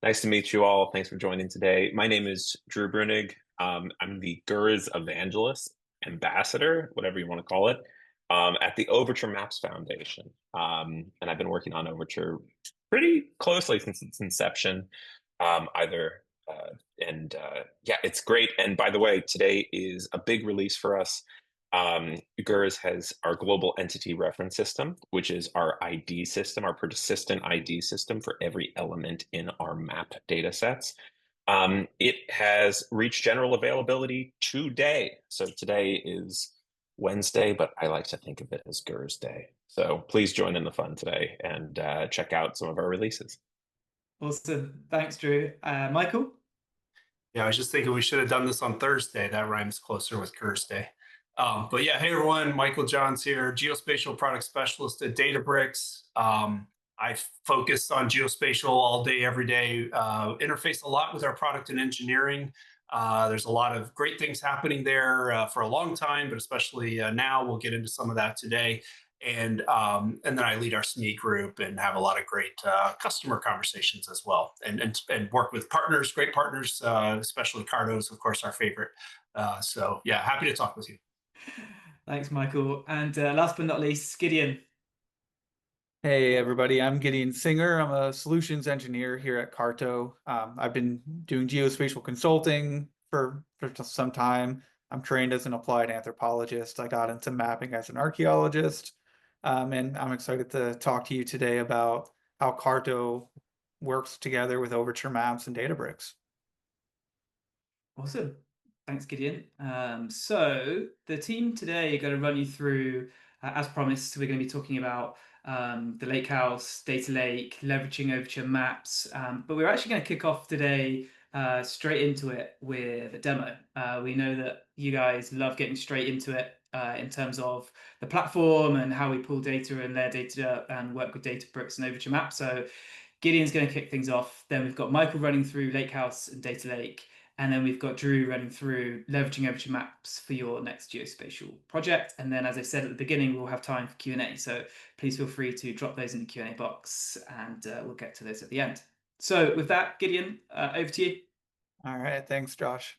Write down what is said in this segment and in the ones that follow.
Nice to meet you all. Thanks for joining today. My name is Drew Breunig. I'm the GERS evangelist, ambassador, whatever you want to call it, at the Overture Maps Foundation. And I've been working on Overture pretty closely since its inception. Either and Yeah, it's great. And by the way, today is a big release for us. GERS has our global entity reference system, which is our ID system, our persistent ID system for every element in our map data sets. It has reached general availability today. So today is Wednesday, but I like to think of it as GERS Day. So please join in the fun today and check out some of our releases. Awesome. Thanks, Drew. Michael? Yeah, I was just thinking we should have done this on Thursday. That rhymes closer with Thursday. But yeah, hey everyone, Michael Johns here, Geospatial Product Specialist at Databricks. I focus on geospatial all day, every day, interface a lot with our product and engineering. There's a lot of great things happening there for a long time, but especially now. We'll get into some of that today. And then I lead our SME group and have a lot of great customer conversations as well, and work with partners, great partners, especially CARTO is of course our favorite. So yeah, happy to talk with you. Thanks, Michael. And last but not least, Gideon. Hey everybody, I'm Gideon Singer. I'm a solutions engineer here at CARTO. I've been doing geospatial consulting for some time. I'm trained as an applied anthropologist. I got into mapping as an archaeologist. And I'm excited to talk to you today about how CARTO works together with Overture Maps and Databricks. Awesome. Thanks, Gideon. So the team today are going to run you through, as promised, we're going to be talking about the Lakehouse, Data Lake, leveraging Overture Maps. But we're actually going to kick off today straight into it with a demo. We know that you guys love getting straight into it in terms of the platform and how we pull data and layer data and work with Databricks and Overture Maps. So Gideon's going to kick things off. Then we've got Michael running through Lakehouse and Data Lake. And then we've got Drew running through leveraging Overture Maps for your next geospatial project. And then, as I said at the beginning, we'll have time for Q&A. So please feel free to drop those in the Q&A box and we'll get to those at the end. So with that, Gideon, over to you. All right, thanks, Josh.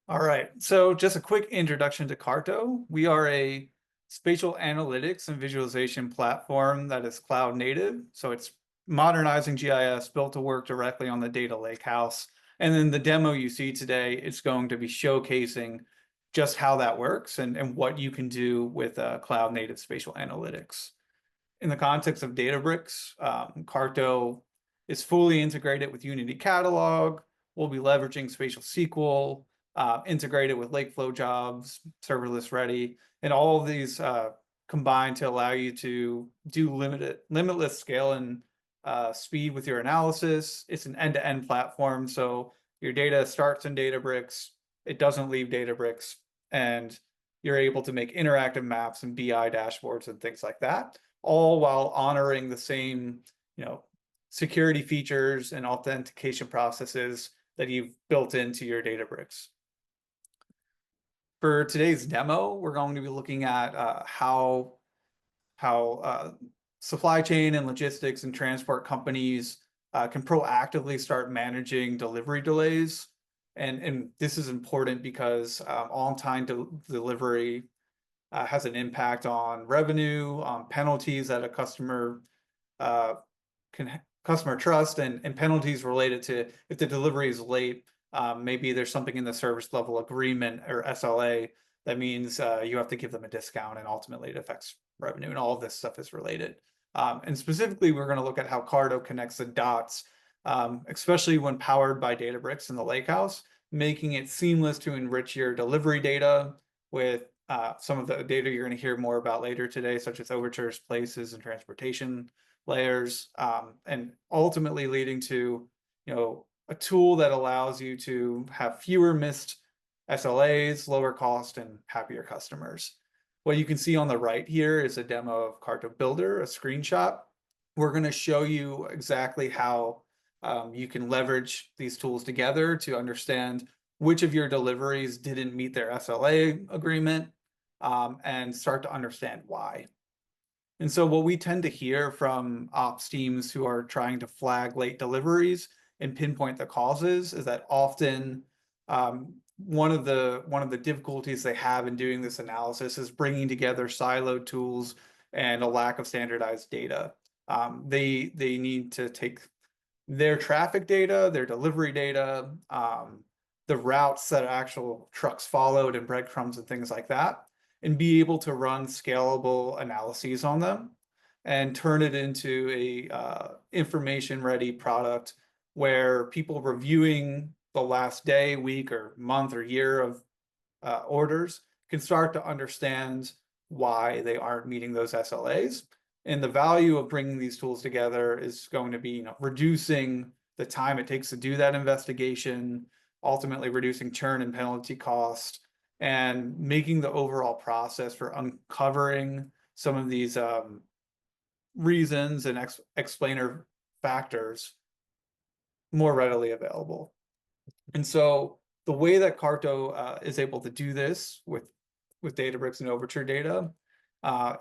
All right, so just a quick introduction to CARTO. We are a spatial analytics and visualization platform that is cloud native. So it's modernizing GIS, built to work directly on the data lakehouse. And then the demo you see today is going to be showcasing just how that works and what you can do with cloud native spatial analytics. In the context of Databricks, CARTO is fully integrated with Unity Catalog. We'll be leveraging Spatial SQL, integrated with Lakeflow jobs, serverless ready, and all of these combine to allow you to do limitless scale and speed with your analysis. It's an end-to-end platform, so your data starts in Databricks, it doesn't leave Databricks, and you're able to make interactive maps and BI dashboards and things like that, all while honoring the same, security features and authentication processes that you've built into your Databricks. For today's demo, we're going to be looking at how supply chain and logistics and transport companies can proactively start managing delivery delays. And this is important because on-time delivery has an impact on revenue, on penalties that a customer customer trust, and penalties related to if the delivery is late. Maybe there's something in the service level agreement or SLA that means you have to give them a discount, and ultimately it affects revenue, and all of this stuff is related. And specifically, we're going to look at how CARTO connects the dots, especially when powered by Databricks in the Lakehouse, making it seamless to enrich your delivery data with some of the data you're going to hear more about later today, such as overtures, places, and transportation layers, and ultimately leading to a tool that allows you to have fewer missed SLAs, lower cost, and happier customers. What you can see on the right here is a demo of CARTO Builder, a screenshot. We're going to show you exactly how you can leverage these tools together to understand which of your deliveries didn't meet their SLA agreement, and start to understand why. And so what we tend to hear from ops teams who are trying to flag late deliveries and pinpoint the causes, is that often one of the difficulties they have in doing this analysis is bringing together siloed tools and a lack of standardized data. They need to take their traffic data, their delivery data, the routes that actual trucks followed and breadcrumbs and things like that, and be able to run scalable analyses on them and turn it into a information-ready product where people reviewing the last day, week, or month or year of orders can start to understand why they aren't meeting those SLAs. And the value of bringing these tools together is going to be, reducing the time it takes to do that investigation, ultimately reducing churn and penalty cost, and making the overall process for uncovering some of these reasons and explainer factors more readily available. And so the way that CARTO is able to do this with Databricks and Overture data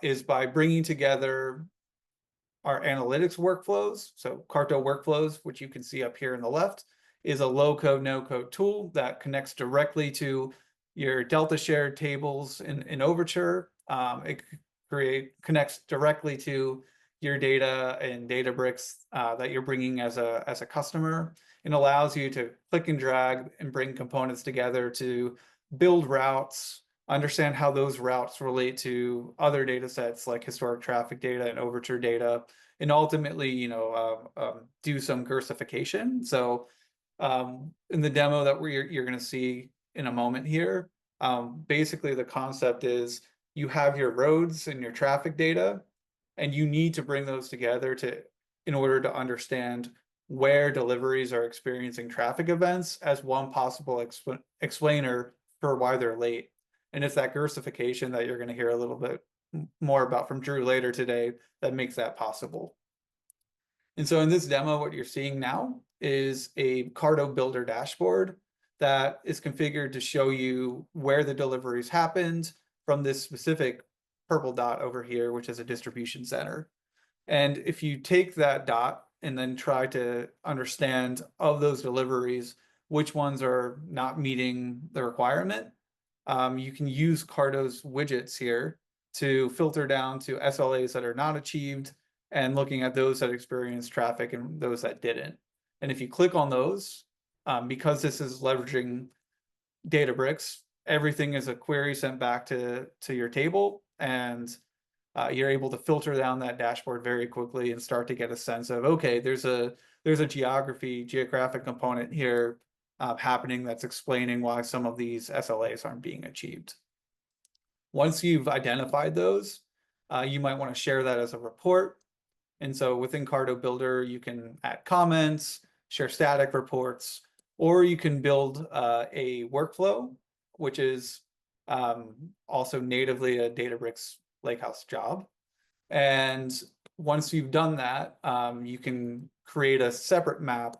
is by bringing together our analytics workflows. So CARTO workflows, which you can see up here on the left, is a low-code, no-code tool that connects directly to your Delta shared tables in Overture. It connects directly to your data in Databricks that you're bringing as a customer, and allows you to click and drag and bring components together to build routes, understand how those routes relate to other data sets like historic traffic data and Overture data, and ultimately, do some GERSification. So in the demo that you're going to see in a moment here, basically the concept is you have your roads and your traffic data, and you need to bring those together in order to understand where deliveries are experiencing traffic events as one possible explainer for why they're late. And it's that GERSification that you're going to hear a little bit more about from Drew later today that makes that possible. And so in this demo, what you're seeing now is a CARTO builder dashboard that is configured to show you where the deliveries happened from this specific purple dot over here, which is a distribution center. And if you take that dot and then try to understand of those deliveries, which ones are not meeting the requirement, you can use CARTO's widgets here to filter down to SLAs that are not achieved and looking at those that experienced traffic and those that didn't. And if you click on those, because this is leveraging Databricks, everything is a query sent back to your table, and you're able to filter down that dashboard very quickly and start to get a sense of, okay, there's a geographic component here happening that's explaining why some of these SLAs aren't being achieved. Once you've identified those, you might want to share that as a report. And so within CARTO Builder, you can add comments, share static reports, or you can build a workflow, which is also natively a Databricks Lakehouse job. And once you've done that, you can create a separate map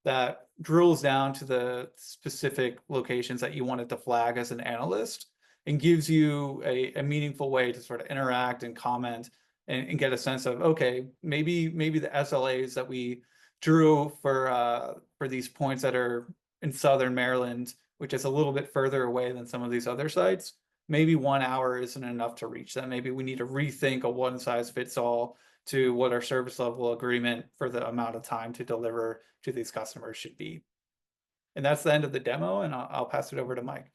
that drills down to the specific locations that you want it to flag as an analyst, and gives you a meaningful way to sort of interact and comment and get a sense of, okay, maybe the SLAs that we drew for these points that are in Southern Maryland, which is a little bit further away than some of these other sites, maybe 1 hour isn't enough to reach them. Maybe we need to rethink a one size fits all to what our service level agreement for the amount of time to deliver to these customers should be. And that's the end of the demo, and I'll pass it over to Mike.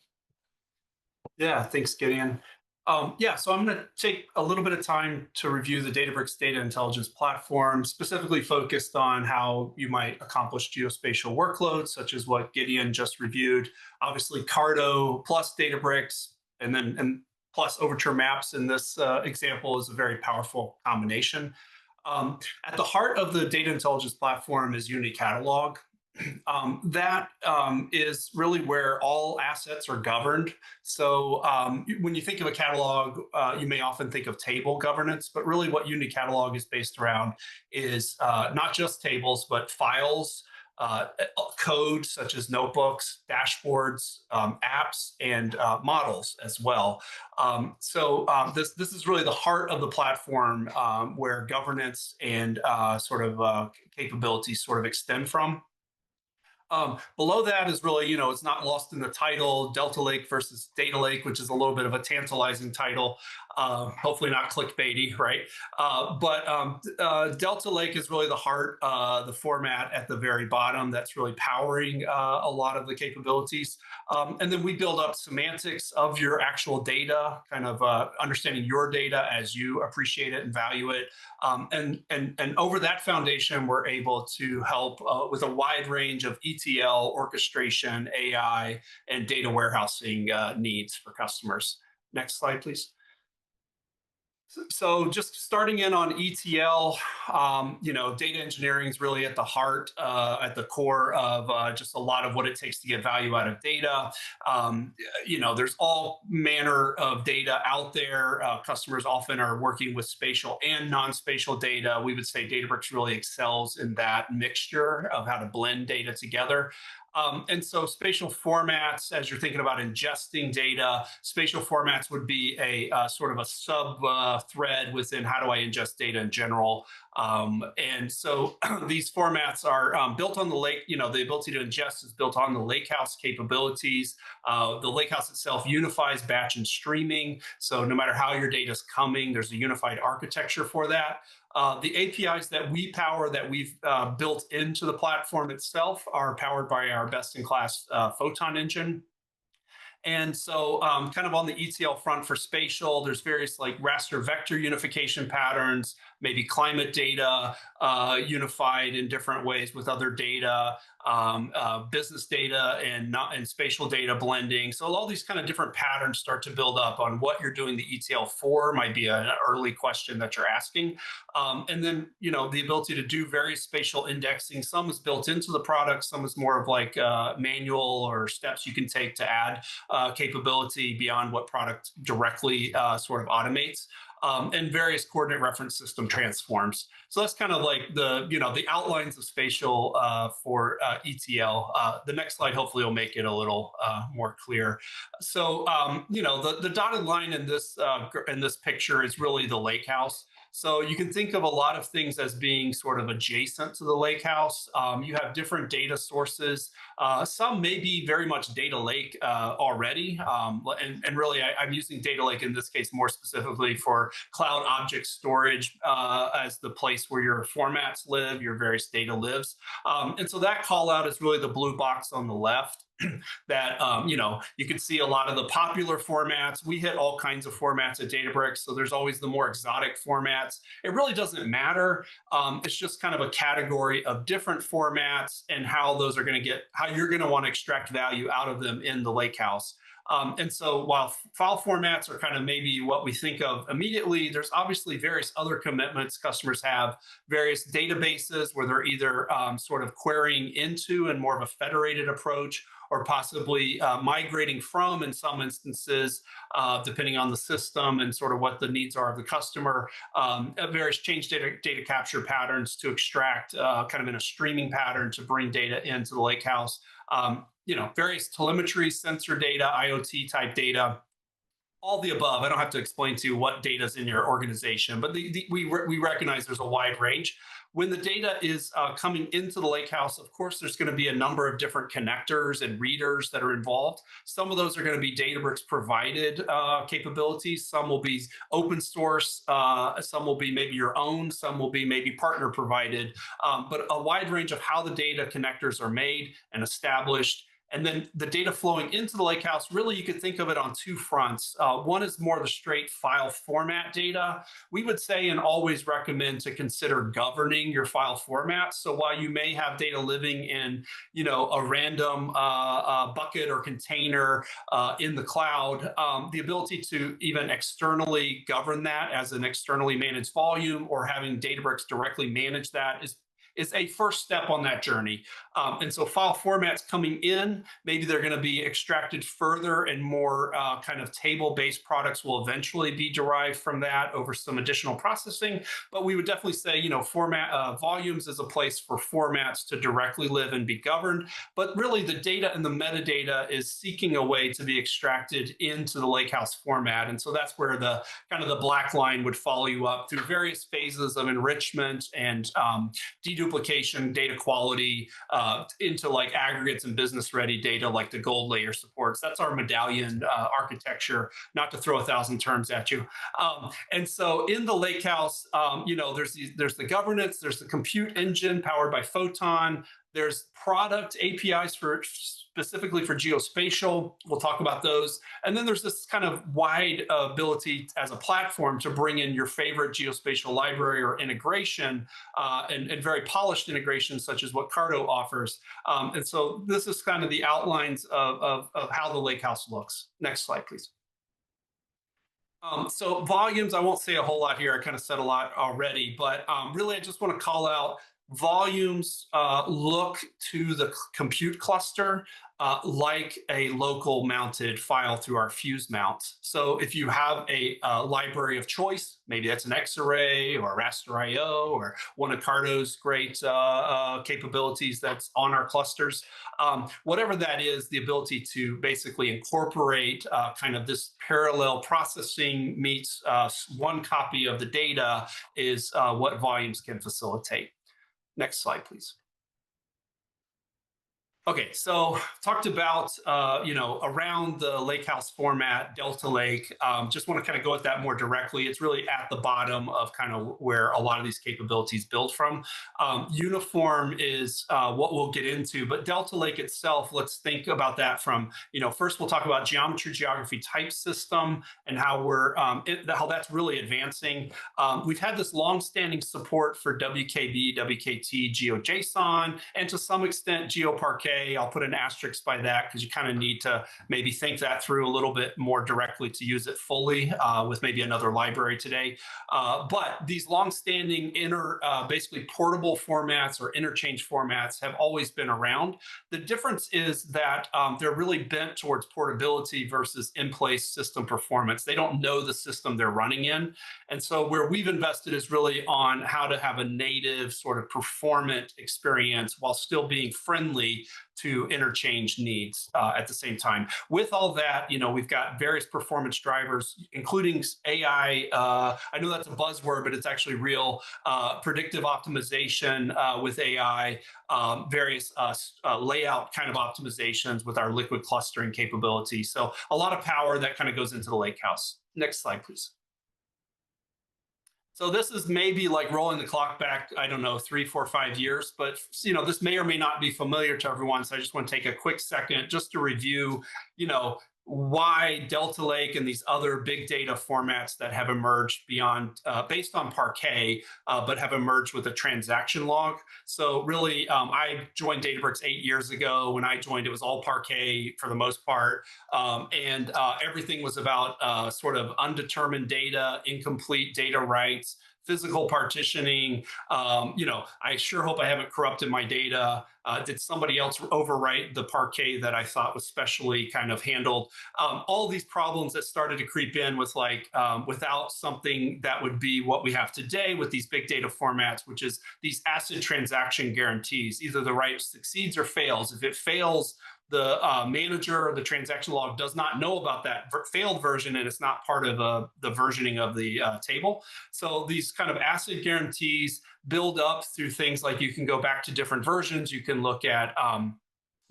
Yeah, thanks, Gideon. So I'm going to take a little bit of time to review the Databricks data intelligence platform, specifically focused on how you might accomplish geospatial workloads, such as what Gideon just reviewed. Obviously, CARTO plus Databricks, and plus Overture Maps in this example is a very powerful combination. At the heart of the data intelligence platform is Unity Catalog. That is really where all assets are governed. So when you think of a catalog, you may often think of table governance, but really what Unity Catalog is based around is not just tables, but files, code such as notebooks, dashboards, apps, and models as well. This is really the heart of the platform where governance and capabilities sort of extend from. Below that is really, it's not lost in the title, Delta Lake versus Data Lake, which is a little bit of a tantalizing title. Hopefully not clickbaity, right? But Delta Lake is really the heart, the format at the very bottom that's really powering a lot of the capabilities. And then we build up semantics of your actual data, kind of understanding your data as you appreciate it and value it. And over that foundation, we're able to help with a wide range of ETL, orchestration, AI, and data warehousing needs for customers. Next slide, please. So just starting in on ETL, data engineering is really at the heart, at the core of just a lot of what it takes to get value out of data. There's all manner of data out there. Customers often are working with spatial and non-spatial data. We would say Databricks really excels in that mixture of how to blend data together. And so spatial formats, as you're thinking about ingesting data, spatial formats would be a sort of a sub thread within how do I ingest data in general. And so these formats are built on the lake, the ability to ingest is built on the lakehouse capabilities. The lakehouse itself unifies batch and streaming. So no matter how your data is coming, there's a unified architecture for that. The APIs that we power, that we've built into the platform itself, are powered by our best-in-class Photon engine. And so kind of on the ETL front for spatial, there's various like raster vector unification patterns, maybe climate data unified in different ways with other data, business data and spatial data blending. So all these kind of different patterns start to build up on what you're doing the ETL for, might be an early question that you're asking. And then, the ability to do various spatial indexing. Some is built into the product, some is more of like manual or steps you can take to add capability beyond what product directly sort of automates. And various coordinate reference system transforms. So that's kind of like the outlines of spatial for ETL. The next slide hopefully will make it a little more clear. So the dotted line in this picture is really the lakehouse. So you can think of a lot of things as being sort of adjacent to the lakehouse. You have different data sources. Some may be very much data lake already. And really, I'm using data lake in this case more specifically for cloud object storage as the place where your formats live, your various data lives. And so that call out is really the blue box on the left. That you can see a lot of the popular formats. We hit all kinds of formats at Databricks, so there's always the more exotic formats. It really doesn't matter. It's just kind of a category of different formats and how those are going to how you're going to want to extract value out of them in the lakehouse. And so while file formats are kind of maybe what we think of immediately, there's obviously various other commitments customers have, various databases where they're either sort of querying into in more of a federated approach, or possibly migrating from, in some instances, depending on the system and sort of what the needs are of the customer, various change data capture patterns to extract kind of in a streaming pattern to bring data into the lakehouse. Various telemetry, sensor data, IoT type data, all the above. I don't have to explain to you what data is in your organization, but we recognize there's a wide range. When the data is coming into the lakehouse, of course, there's going to be a number of different connectors and readers that are involved. Some of those are going to be Databricks provided capabilities. Some will be open source. Some will be maybe your own. Some will be maybe partner provided. But a wide range of how the data connectors are made and established. And then the data flowing into the lakehouse, really you could think of it on two fronts. One is more the straight file format data. We would say and always recommend to consider governing your file formats. So while you may have data living in a random bucket or container in the cloud, the ability to even externally govern that as an externally managed volume, or having Databricks directly manage that is a first step on that journey. And so file formats coming in, maybe they're going to be extracted further, and more kind of table-based products will eventually be derived from that over some additional processing. But we would definitely say, volumes is a place for formats to directly live and be governed. But really the data and the metadata is seeking a way to be extracted into the lakehouse format. And so that's where the kind of the black line would follow you up through various phases of enrichment and deduplicate deduplication, data quality into like aggregates and business ready data like the gold layer supports. That's our medallion architecture, not to throw 1,000 terms at you. And so in the lakehouse, there's the governance, there's the compute engine powered by Photon, there's product APIs specifically for geospatial. We'll talk about those. And then there's this kind of wide ability as a platform to bring in your favorite geospatial library or integration and very polished integrations such as what CARTO offers. And so this is kind of the outlines of how the lakehouse looks. Next slide, please. So volumes, I won't say a whole lot here. I kind of said a lot already, but really I just want to call out volumes look to the compute cluster like a local mounted file through our Fuse mount. So if you have a library of choice, maybe that's an X-array or raster IO or one of CARTO's great capabilities that's on our clusters, whatever that is, the ability to basically incorporate kind of this parallel processing meets one copy of the data is what volumes can facilitate. Next slide, please. Okay, so talked about, around the lakehouse format, Delta Lake. Just want to kind of go at that more directly. It's really at the bottom of kind of where a lot of these capabilities build from. Uniform is what we'll get into, but Delta Lake itself, let's think about that from, first we'll talk about geometry, geography, type system, and how how that's really advancing. We've had this long-standing support for WKB, WKT, GeoJSON, and to some extent GeoParquet. I'll put an asterisk by that because you kind of need to maybe think that through a little bit more directly to use it fully with maybe another library today. But these long-standing basically portable formats or interchange formats have always been around. The difference is that they're really bent towards portability versus in-place system performance. They don't know the system they're running in. And so where we've invested is really on how to have a native sort of performant experience while still being friendly to interchange needs at the same time. With all that, we've got various performance drivers, including AI. I know that's a buzzword, but it's actually real. Predictive optimization with AI, various layout kind of optimizations with our liquid clustering capability. So a lot of power that kind of goes into the lakehouse. Next slide, please. So this is maybe like rolling the clock back, I don't know, 3, 4, 5 years, but this may or may not be familiar to everyone. So I just want to take a quick second just to review, why Delta Lake and these other big data formats that have emerged beyond, based on Parquet, but have emerged with a transaction log. So really, I joined Databricks 8 years ago. When I joined, it was all Parquet for the most part. And everything was about sort of undetermined data, incomplete data rights, physical partitioning. I sure hope I haven't corrupted my data. Did somebody else overwrite the Parquet that I thought was specially kind of handled? All these problems that started to creep in with without something that would be what we have today with these big data formats, which is these ACID transaction guarantees. Either the right succeeds or fails. If it fails, the manager or the transaction log does not know about that failed version, and it's not part of the versioning of the table. So these kind of ACID guarantees build up through things like you can go back to different versions. You can look at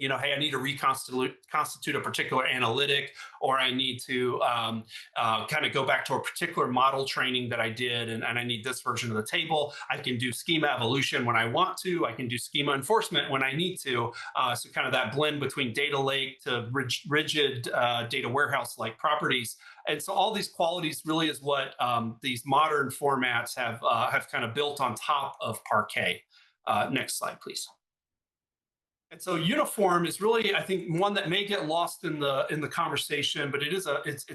hey, I need to reconstitute a particular analytic, or I need to kind of go back to a particular model training that I did, and I need this version of the table. I can do schema evolution when I want to. I can do schema enforcement when I need to. So kind of that blend between data lake to rigid data warehouse-like properties. And so all these qualities really is what these modern formats have kind of built on top of Parquet. Next slide, please. And so uniform is really, I think, one that may get lost in the conversation, but it's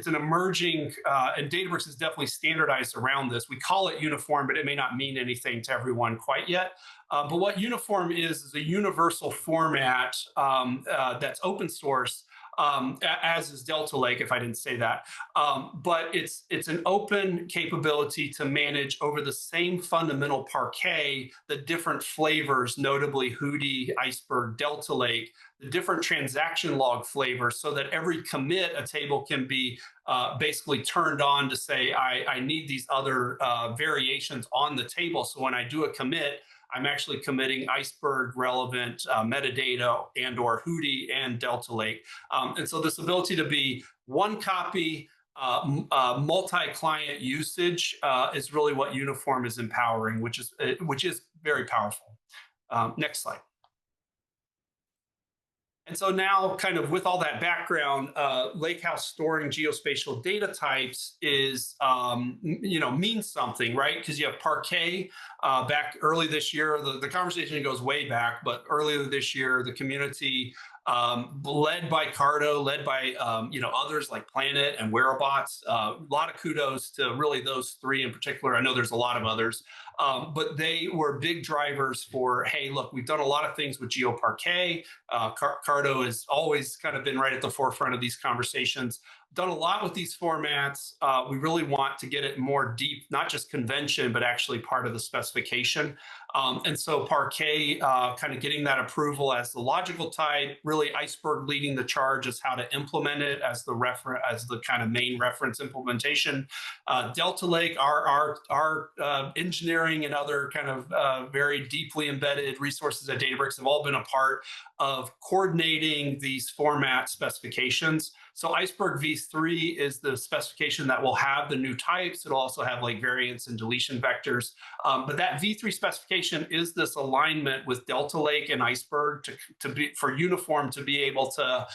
an emerging, and Databricks is definitely standardized around this. We call it uniform, but it may not mean anything to everyone quite yet. But what uniform is a universal format that's open source, as is Delta Lake, if I didn't say that. But it's an open capability to manage over the same fundamental Parquet, the different flavors, notably Hootie, Iceberg, Delta Lake, the different transaction log flavors, so that every commit a table can be basically turned on to say, I need these other variations on the table. So when I do a commit, I'm actually committing Iceberg relevant metadata and or Hootie and Delta Lake. And so this ability to be one copy, multi-client usage is really what Uniform is empowering, which is very powerful. Next slide. And so now, kind of with all that background, Lakehouse storing geospatial data types is, means something, right? Because you have Parquet back early this year. The conversation goes way back, but earlier this year, the community, led by CARTO, led by others like Planet and Whereabots. A lot of kudos to really those three in particular. I know there's a lot of others. But they were big drivers for, hey, look, we've done a lot of things with GeoParquet. CARTO has always kind of been right at the forefront of these conversations. Done a lot with these formats. We really want to get it more deep, not just convention, but actually part of the specification. And so Parquet kind of getting that approval as the logical type, really Iceberg leading the charge as how to implement it as the kind of main reference implementation. Delta Lake, our engineering and other kind of very deeply embedded resources at Databricks have all been a part of coordinating these format specifications. So Iceberg v3 is the specification that will have the new types. It'll also have like variance and deletion vectors. But that v3 specification is this alignment with Delta Lake and Iceberg for Uniform to be able to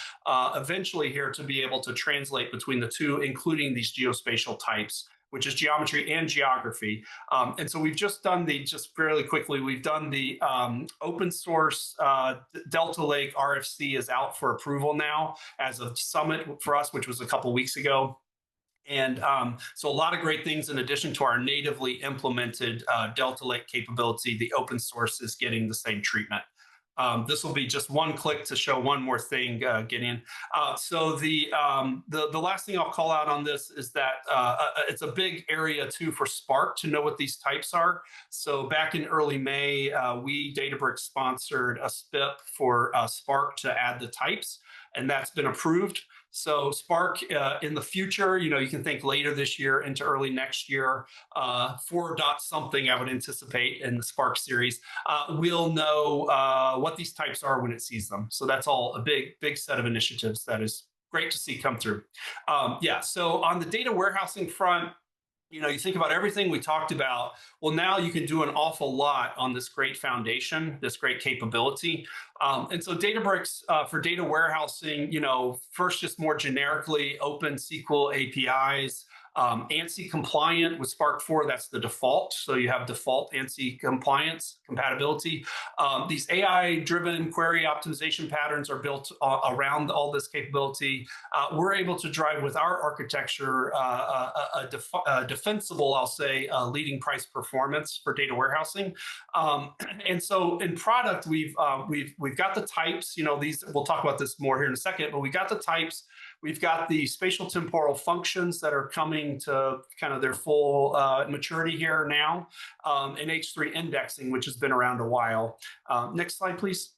eventually here to be able to translate between the two, including these geospatial types, which is geometry and geography. And so we've just done just fairly quickly, we've done the open source Delta Lake RFC is out for approval now as a summit for us, which was a couple weeks ago. And so a lot of great things in addition to our natively implemented Delta Lake capability, the open source is getting the same treatment. This will be just one click to show one more thing, Gideon. So the last thing I'll call out on this is that it's a big area too for Spark to know what these types are. So back in early May, Databricks sponsored a SPIP for Spark to add the types, and that's been approved. So Spark in the future, you can think later this year into early next year, 4 dot something I would anticipate in the Spark series, we'll know what these types are when it sees them. So that's all a big set of initiatives that is great to see come through. So on the data warehousing front, you think about everything we talked about. Well, now you can do an awful lot on this great foundation, this great capability. And so Databricks for data warehousing, first just more generically, open SQL APIs, ANSI compliant with Spark 4, that's the default. So you have default ANSI compliance, compatibility. These AI-driven query optimization patterns are built around all this capability. We're able to drive with our architecture a defensible, I'll say, leading price performance for data warehousing. And so in product, we've got the types. These we'll talk about this more here in a second, but we got the types. We've got the spatial temporal functions that are coming to kind of their full maturity here now, and H3 indexing, which has been around a while. Next slide, please.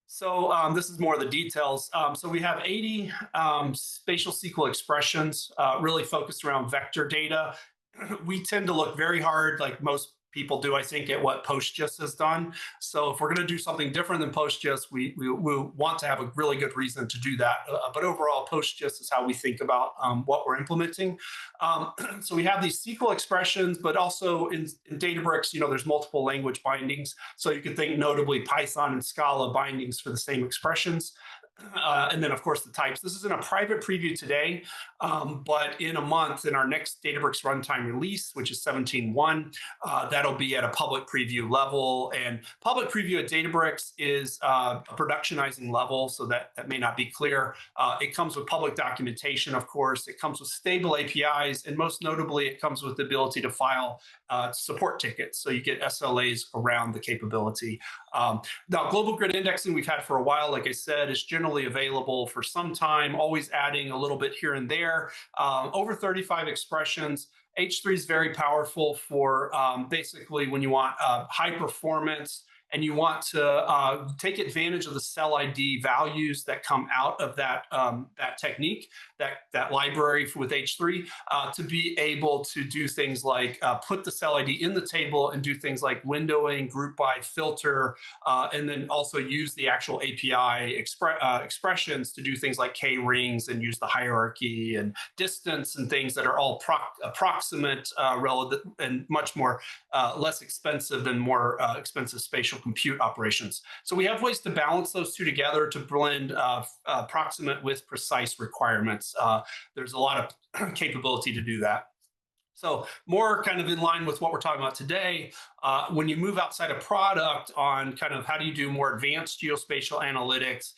So this is more of the details. So we have 80 spatial SQL expressions really focused around vector data. We tend to look very hard, like most people do, I think, at what PostGIS has done. So if we're going to do something different than PostGIS, we want to have a really good reason to do that. But overall, PostGIS is how we think about what we're implementing. So we have these SQL expressions, but also in Databricks, there's multiple language bindings. So you can think notably Python and Scala bindings for the same expressions. And then, of course, the types. This is in a private preview today, but in a month, in our next Databricks runtime release, which is 17.1, that'll be at a public preview level. And public preview at Databricks is a productionizing level, so that may not be clear. It comes with public documentation, of course. It comes with stable APIs, and most notably, it comes with the ability to file support tickets. So you get SLAs around the capability. Now, global grid indexing we've had for a while, like I said, is generally available for some time, always adding a little bit here and there. Over 35 expressions. H3 is very powerful for basically when you want high performance and you want to take advantage of the cell ID values that come out of that technique, that library with H3, to be able to do things like put the cell ID in the table and do things like windowing, group by, filter, and then also use the actual API expressions to do things like K-rings and use the hierarchy and distance and things that are all approximate, relative, and much more less expensive than more expensive spatial compute operations. So we have ways to balance those two together to blend approximate with precise requirements. There's a lot of capability to do that. So more kind of in line with what we're talking about today, when you move outside a product on kind of how do you do more advanced geospatial analytics,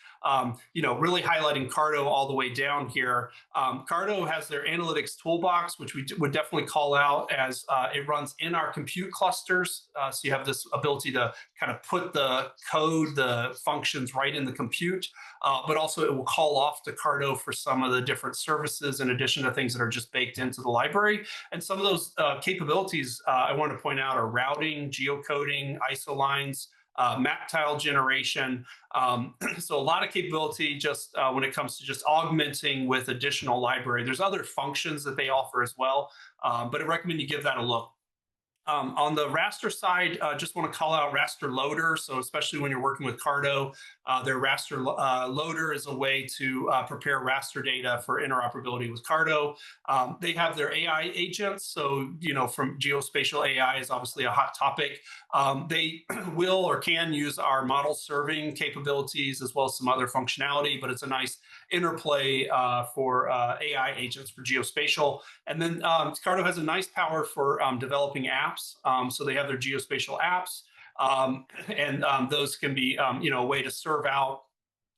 really highlighting CARTO all the way down here. CARTO has their analytics toolbox, which we would definitely call out as it runs in our compute clusters. So you have this ability to kind of put the code, the functions right in the compute, but also it will call off to CARTO for some of the different services in addition to things that are just baked into the library. And some of those capabilities I want to point out are routing, geocoding, ISO lines, map tile generation. So a lot of capability just when it comes to just augmenting with additional library. There's other functions that they offer as well, but I recommend you give that a look. On the raster side, just want to call out raster loader. So especially when you're working with CARTO, their raster loader is a way to prepare raster data for interoperability with CARTO. They have their AI agents. So, from geospatial AI is obviously a hot topic. They will or can use our model serving capabilities as well as some other functionality, but it's a nice interplay for AI agents for geospatial. And then CARTO has a nice power for developing apps. So they have their geospatial apps, and those can be, a way to serve out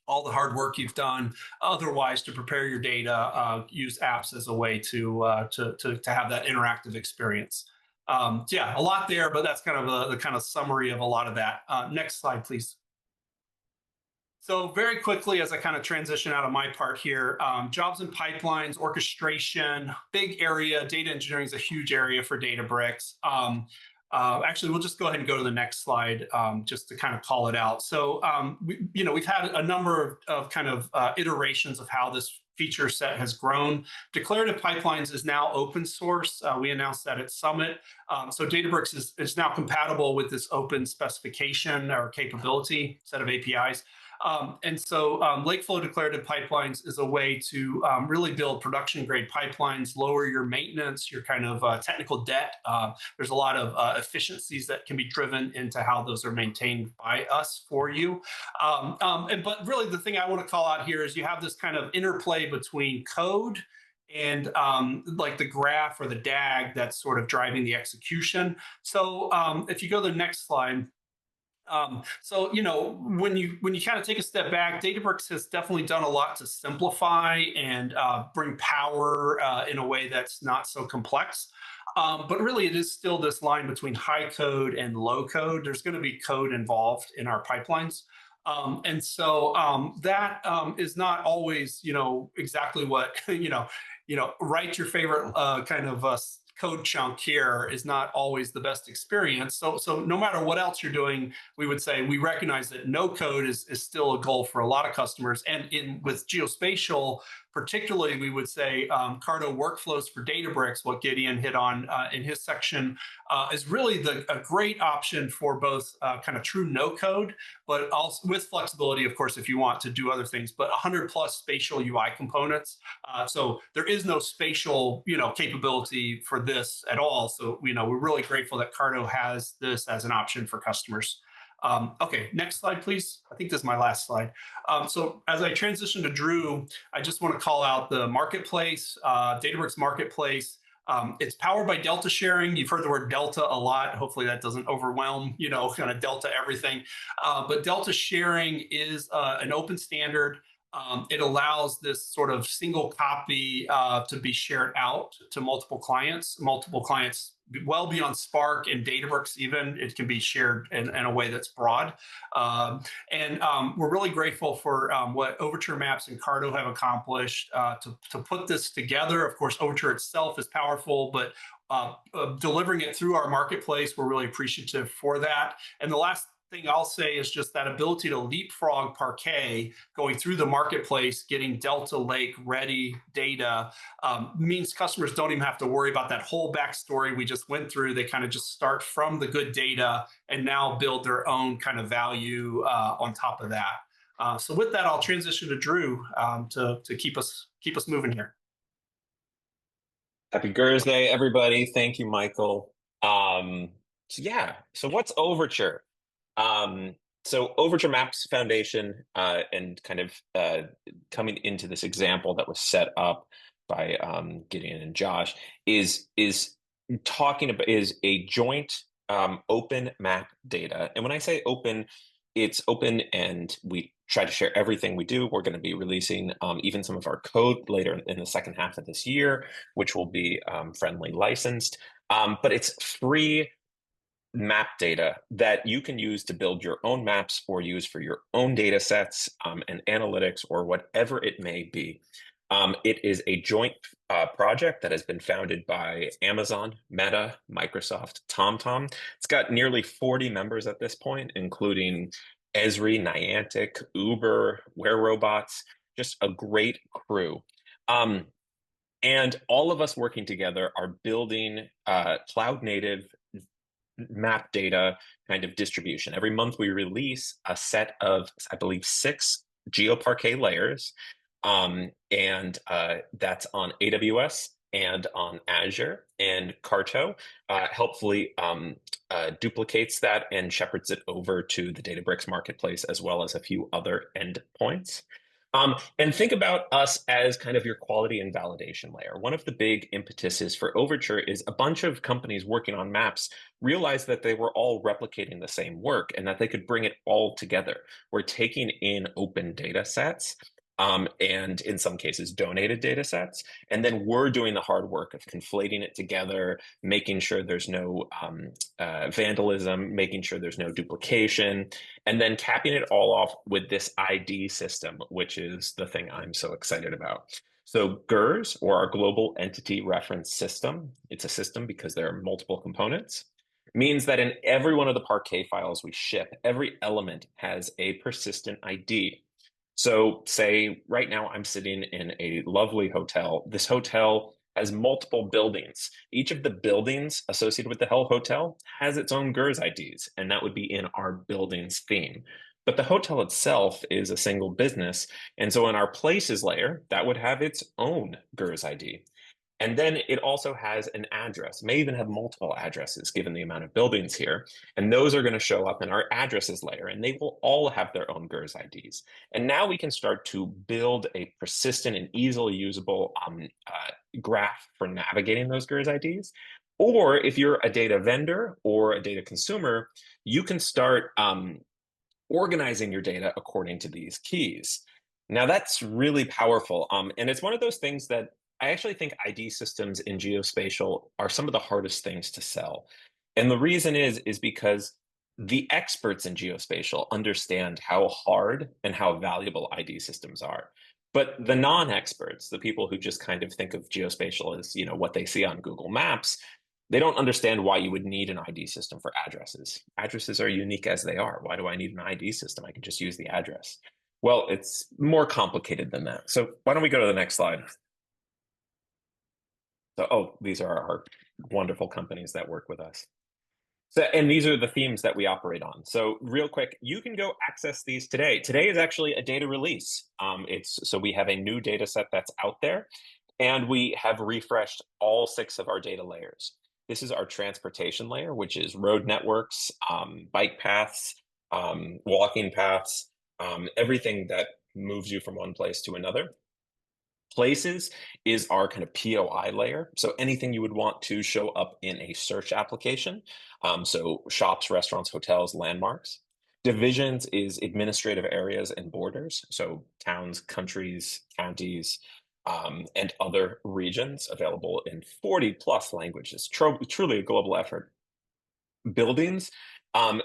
all the hard work you've done otherwise to prepare your data. Use apps as a way to have that interactive experience. Yeah, a lot there, but that's kind of the kind of summary of a lot of that. Next slide, please. So very quickly, as I kind of transition out of my part here, jobs and pipelines, orchestration, big area. Data engineering is a huge area for Databricks. Actually, we'll just go ahead and go to the next slide just to kind of call it out. So, we've had a number of kind of iterations of how this feature set has grown. Declarative pipelines is now open source. We announced that at Summit. So Databricks is now compatible with this open specification or capability set of APIs. And so Lakeflow declarative pipelines is a way to really build production grade pipelines, lower your maintenance, your kind of technical debt. There's a lot of efficiencies that can be driven into how those are maintained by us for you. But really the thing I want to call out here is you have this kind of interplay between code and like the graph or the DAG that's sort of driving the execution. So if you go to the next slide, so, when you kind of take a step back, Databricks has definitely done a lot to simplify and bring power in a way that's not so complex. But really, it is still this line between high code and low code. There's going to be code involved in our pipelines. And so that is not always, exactly what, write your favorite kind of code chunk here is not always the best experience. So no matter what else you're doing, we would say we recognize that no code is still a goal for a lot of customers. And with geospatial, particularly, we would say CARTO workflows for Databricks, what Gideon hit on in his section, is really a great option for both kind of true no code, but also with flexibility, of course, if you want to do other things, but 100 plus spatial UI components. So there is no spatial, capability for this at all. So, we're really grateful that CARTO has this as an option for customers. Okay, next slide, please. I think this is my last slide. So as I transition to Drew, I just want to call out the marketplace, Databricks Marketplace. It's powered by Delta sharing. You've heard the word Delta a lot. Hopefully that doesn't overwhelm, kind of Delta everything. But Delta sharing is an open standard. It allows this sort of single copy to be shared out to multiple clients well beyond Spark and Databricks even. It can be shared in a way that's broad. And we're really grateful for what Overture Maps and CARTO have accomplished to put this together. Of course, Overture itself is powerful, but delivering it through our marketplace, we're really appreciative for that. And the last thing I'll say is just that ability to leapfrog Parquet, going through the marketplace, getting Delta Lake ready data, means customers don't even have to worry about that whole backstory we just went through. They kind of just start from the good data and now build their own kind of value on top of that. So with that, I'll transition to Drew to keep us moving here. Happy GERS Day, everybody. Thank you, Michael. So what's Overture? So Overture Maps Foundation and kind of coming into this example that was set up by Gideon and Josh is a joint open map data. And when I say open, it's open and we try to share everything we do. We're going to be releasing even some of our code later in the second half of this year, which will be friendly licensed. But it's free map data that you can use to build your own maps or use for your own data sets and analytics or whatever it may be. It is a joint project that has been founded by Amazon, Meta, Microsoft, TomTom. It's got nearly 40 members at this point, including Esri, Niantic, Uber, WearRobots, just a great crew. And all of us working together are building cloud native map data kind of distribution. Every month we release a set of, I believe, 6 GeoParquet layers. And that's on AWS and on Azure, and CARTO helpfully duplicates that and shepherds it over to the Databricks marketplace, as well as a few other endpoints. And think about us as kind of your quality and validation layer. One of the big impetuses for Overture is a bunch of companies working on maps realized that they were all replicating the same work and that they could bring it all together. We're taking in open data sets and in some cases donated data sets. And then we're doing the hard work of conflating it together, making sure there's no vandalism, making sure there's no duplication, and then capping it all off with this ID system, which is the thing I'm so excited about. So GERS, or our Global Entity Reference System, it's a system because there are multiple components, means that in every one of the Parquet files we ship, every element has a persistent ID. So say right now I'm sitting in a lovely hotel. This hotel has multiple buildings. Each of the buildings associated with the hotel has its own GERS IDs, and that would be in our building's theme. But the hotel itself is a single business, and so in our places layer, that would have its own GERS ID. And then it also has an address, may even have multiple addresses given the amount of buildings here. And those are going to show up in our addresses layer, and they will all have their own GERS IDs. And now we can start to build a persistent and easily usable graph for navigating those GERS IDs. Or if you're a data vendor or a data consumer, you can start organizing your data according to these keys. Now that's really powerful. And it's one of those things that I actually think ID systems in geospatial are some of the hardest things to sell. And the reason is because the experts in geospatial understand how hard and how valuable ID systems are. But the non-experts, the people who just kind of think of geospatial as, you know, what they see on Google Maps, they don't understand why you would need an ID system for addresses. Addresses are unique as they are. Why do I need an ID system? I can just use the address. Well, it's more complicated than that. So why don't we go to the next slide? So, these are our wonderful companies that work with us. So, and these are the themes that we operate on. So real quick, you can go access these today. Today is actually a data release. So we have a new data set that's out there, and we have refreshed all 6 of our data layers. This is our transportation layer, which is road networks, bike paths, walking paths, everything that moves you from one place to another. Places is our kind of POI layer. So anything you would want to show up in a search application. So shops, restaurants, hotels, landmarks. Divisions is administrative areas and borders. So towns, countries, counties, and other regions available in 40+ languages. Truly a global effort. Buildings.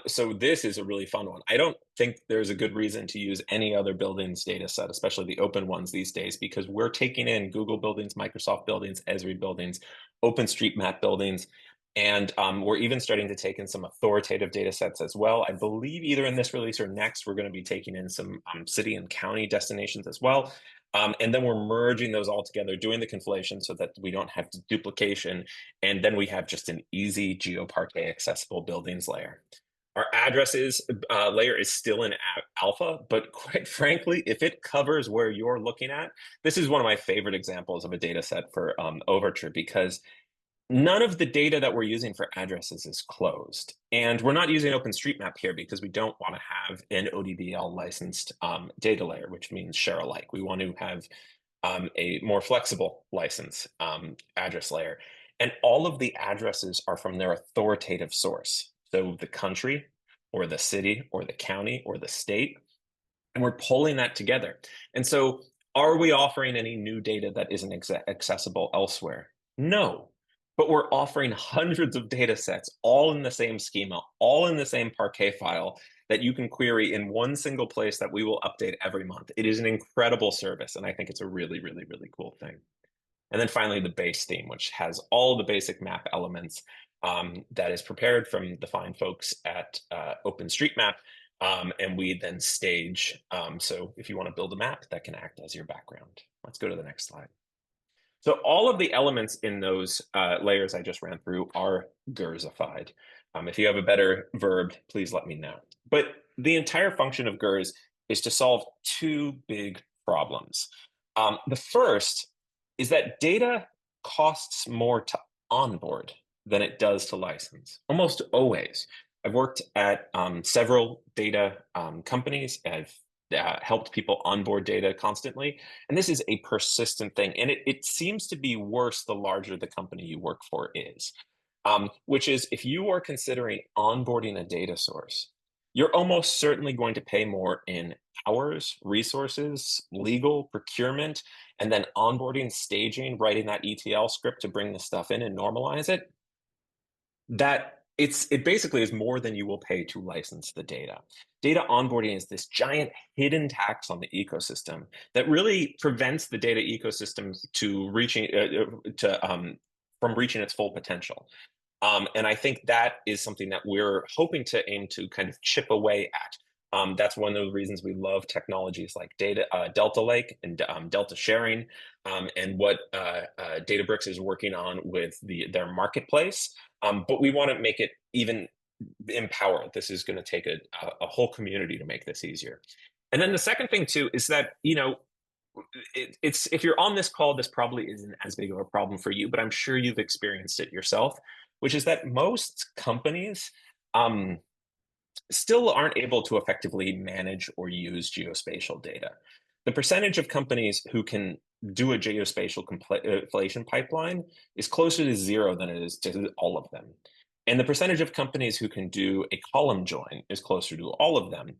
So this is a really fun one. I don't think there's a good reason to use any other buildings data set, especially the open ones these days, because we're taking in Google buildings, Microsoft buildings, Esri buildings, OpenStreetMap buildings, And we're even starting to take in some authoritative data sets as well. I believe either in this release or next, we're going to be taking in some city and county destinations as well. And then we're merging those all together, doing the conflation so that we don't have duplication. And then we have just an easy GeoParquet accessible buildings layer. Our addresses layer is still in alpha, but quite frankly, if it covers where you're looking at, this is one of my favorite examples of a data set for Overture, because none of the data that we're using for addresses is closed. And we're not using OpenStreetMap here because we don't want to have an ODBL licensed data layer, which means share alike. We want to have a more flexible license address layer. And all of the addresses are from their authoritative source. So the country or the city or the county or the state, and we're pulling that together. And so are we offering any new data that isn't accessible elsewhere? No, but we're offering hundreds of data sets all in the same schema, all in the same Parquet file that you can query in one single place that we will update every month. It is an incredible service, and I think it's a really, really, really cool thing. And then finally, the base theme, which has all the basic map elements that is prepared from the fine folks at OpenStreetMap. And we then stage. So if you want to build a map, that can act as your background. Let's go to the next slide. So all of the elements in those layers I just ran through are GERSified. If you have a better verb, please let me know. But the entire function of GERS is to solve two big problems. The first is that data costs more to onboard than it does to license, almost always. I've worked at several data companies. I've helped people onboard data constantly. And this is a persistent thing. And it seems to be worse the larger the company you work for is, which is if you are considering onboarding a data source, you're almost certainly going to pay more in hours, resources, legal, procurement, and then onboarding, staging, writing that ETL script to bring the stuff in and normalize it. It basically is more than you will pay to license the data. Data onboarding is this giant hidden tax on the ecosystem that really prevents the data ecosystem from reaching its full potential. And I think that is something that we're hoping to aim to kind of chip away at. That's one of the reasons we love technologies like Delta Lake and Delta sharing, and what Databricks is working on with their marketplace. But we want to make it even empowered. This is going to take a whole community to make this easier. And then the second thing too is that, it's if you're on this call, this probably isn't as big of a problem for you, but I'm sure you've experienced it yourself, which is that most companies still aren't able to effectively manage or use geospatial data. The percentage of companies who can do a geospatial conflation pipeline is closer to zero than it is to all of them. And the percentage of companies who can do a column join is closer to all of them.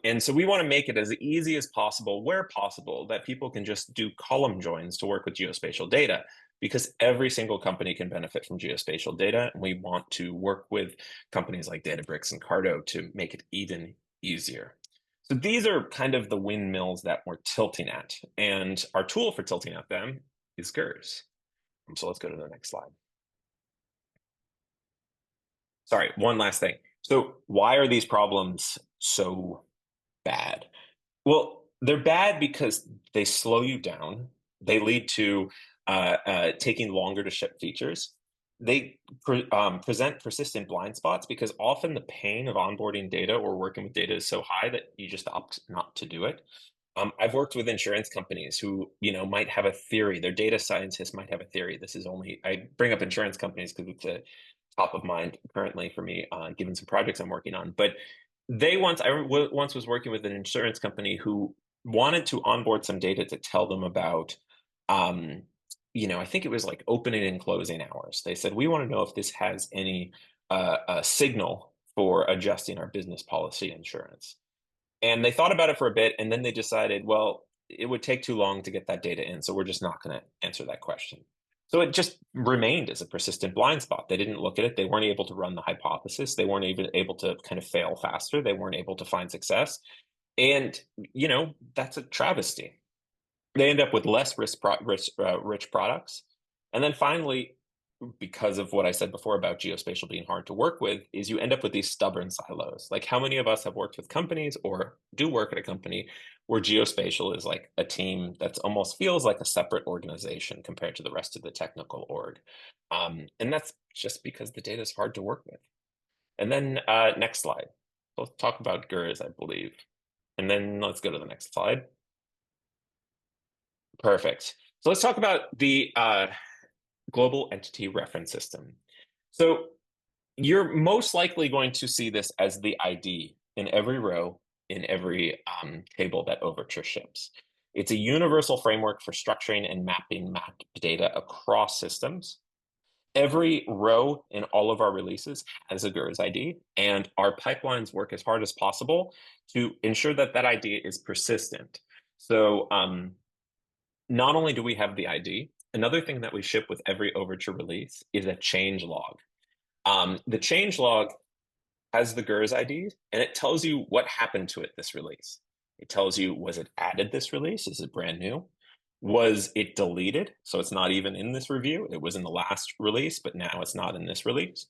And so we want to make it as easy as possible, where possible, that people can just do column joins to work with geospatial data, because every single company can benefit from geospatial data. And we want to work with companies like Databricks and CARTO to make it even easier. So these are kind of the windmills that we're tilting at. And our tool for tilting at them is GERS. So let's go to the next slide. Sorry, one last thing. So why are these problems so bad? Well, they're bad because they slow you down. They lead to taking longer to ship features. They present persistent blind spots because often the pain of onboarding data or working with data is so high that you just opt not to do it. I've worked with insurance companies who, might have a theory. Their data scientists might have a theory. I bring up insurance companies because it's a top of mind currently for me, given some projects I'm working on. But I once was working with an insurance company who wanted to onboard some data to tell them about, I think it was like opening and closing hours. They said, we want to know if this has any signal for adjusting our business policy insurance. And they thought about it for a bit, and then they decided, well, it would take too long to get that data in, so we're just not going to answer that question. So it just remained as a persistent blind spot. They didn't look at it. They weren't able to run the hypothesis. They weren't even able to kind of fail faster. They weren't able to find success. And, that's a travesty. They end up with less rich products. And then finally, because of what I said before about geospatial being hard to work with, is you end up with these stubborn silos. Like, how many of us have worked with companies or do work at a company where geospatial is like a team that almost feels like a separate organization compared to the rest of the technical org? And that's just because the data is hard to work with. And then next slide. Let's talk about GERS, I believe. And then let's go to the next slide. Perfect. So let's talk about the global entity reference system. So you're most likely going to see this as the ID in every row in every table that Overture ships. It's a universal framework for structuring and mapping mapped data across systems. Every row in all of our releases has a GERS ID, and our pipelines work as hard as possible to ensure that that ID is persistent. So not only do we have the ID, another thing that we ship with every Overture release is a change log. The change log has the GERS ID, and it tells you what happened to it this release. It tells you, was it added this release? Is it brand new? Was it deleted? So it's not even in this review. It was in the last release, but now it's not in this release.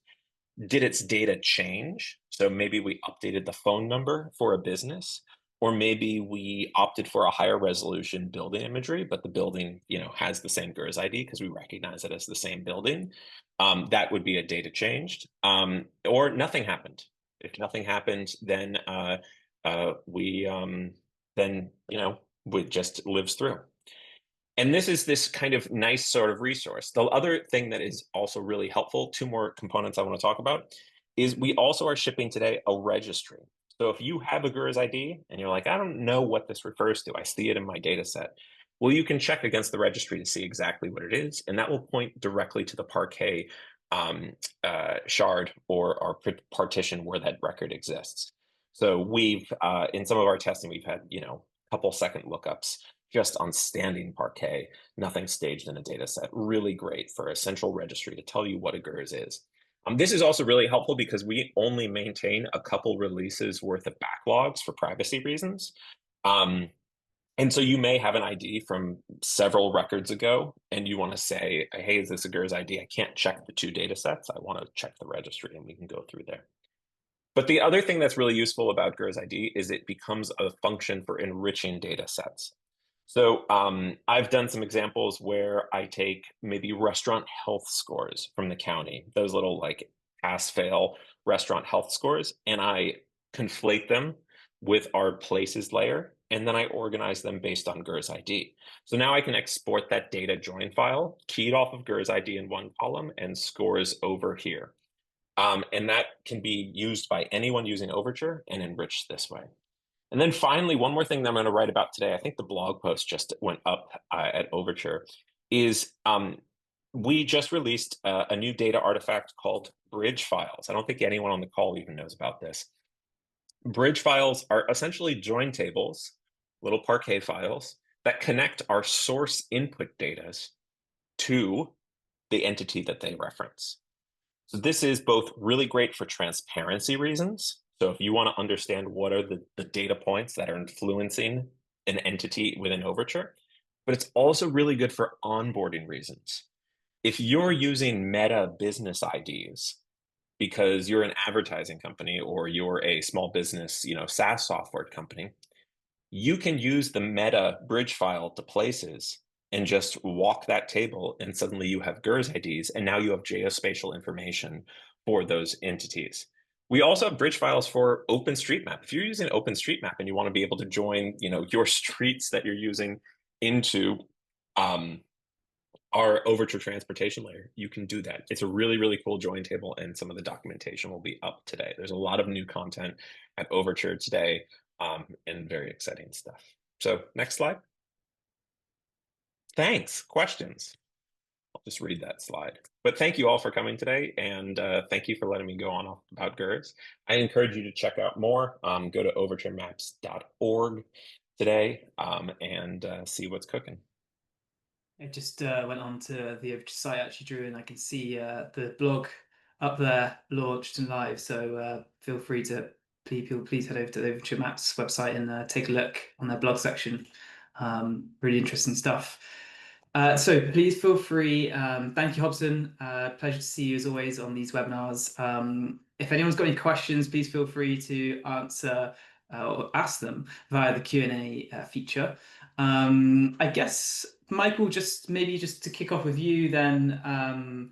Did its data change? So maybe we updated the phone number for a business, or maybe we opted for a higher resolution building imagery, but the building, has the same GERS ID because we recognize it as the same building. That would be a data changed, or nothing happened. If nothing happened, then it just lives through. And this is this kind of nice sort of resource. The other thing that is also really helpful, two more components I want to talk about, is we also are shipping today a registry. So if you have a GERS ID and you're like, I don't know what this refers to, I see it in my data set. Well, you can check against the registry to see exactly what it is, and that will point directly to the Parquet shard or partition where that record exists. So we've, in some of our testing, we've had, couple second lookups just on standing Parquet, nothing staged in a data set. Really great for a central registry to tell you what a GERS is. This is also really helpful because we only maintain a couple releases worth of backlogs for privacy reasons. And so you may have an ID from several records ago, and you want to say, hey, is this a GERS ID? I can't check the two data sets. I want to check the registry, and we can go through there. But the other thing that's really useful about GERS ID is it becomes a function for enriching data sets. So I've done some examples where I take maybe restaurant health scores from the county, those little like pass-fail restaurant health scores, and I conflate them with our places layer, and then I organize them based on GERS ID. So now I can export that data join file, keyed off of GERS ID in one column and scores over here. And that can be used by anyone using Overture and enriched this way. And then finally, one more thing that I'm going to write about today, I think the blog post just went up at Overture, is we just released a new data artifact called bridge files. I don't think anyone on the call even knows about this. Bridge files are essentially join tables, little Parquet files, that connect our source input data to the entity that they reference. So this is both really great for transparency reasons. So if you want to understand what are the data points that are influencing an entity within Overture, but it's also really good for onboarding reasons. If you're using meta business IDs because you're an advertising company or you're a small business, SaaS software company, you can use the meta bridge file to places and just walk that table, and suddenly you have GERS IDs, and now you have geospatial information for those entities. We also have bridge files for OpenStreetMap. If you're using OpenStreetMap and you want to be able to join, your streets that you're using into our Overture transportation layer, you can do that. It's a really, really cool join table, and some of the documentation will be up today. There's a lot of new content at Overture today, and very exciting stuff. So next slide. Thanks. Questions? I'll just read that slide. But thank you all for coming today, and thank you for letting me go on about GERS. I encourage you to check out more. Go to overturemaps.org today and see what's cooking. I just went on to the Overture site actually, Drew, and I can see the blog up there launched and live. So feel free to please head over to the Overture Maps website and take a look on their blog section. Really interesting stuff. So please feel free. Thank you, Hobson. Pleasure to see you as always on these webinars. If anyone's got any questions, please feel free to answer or ask them via the Q&A feature. I guess, Michael, just to kick off with you then,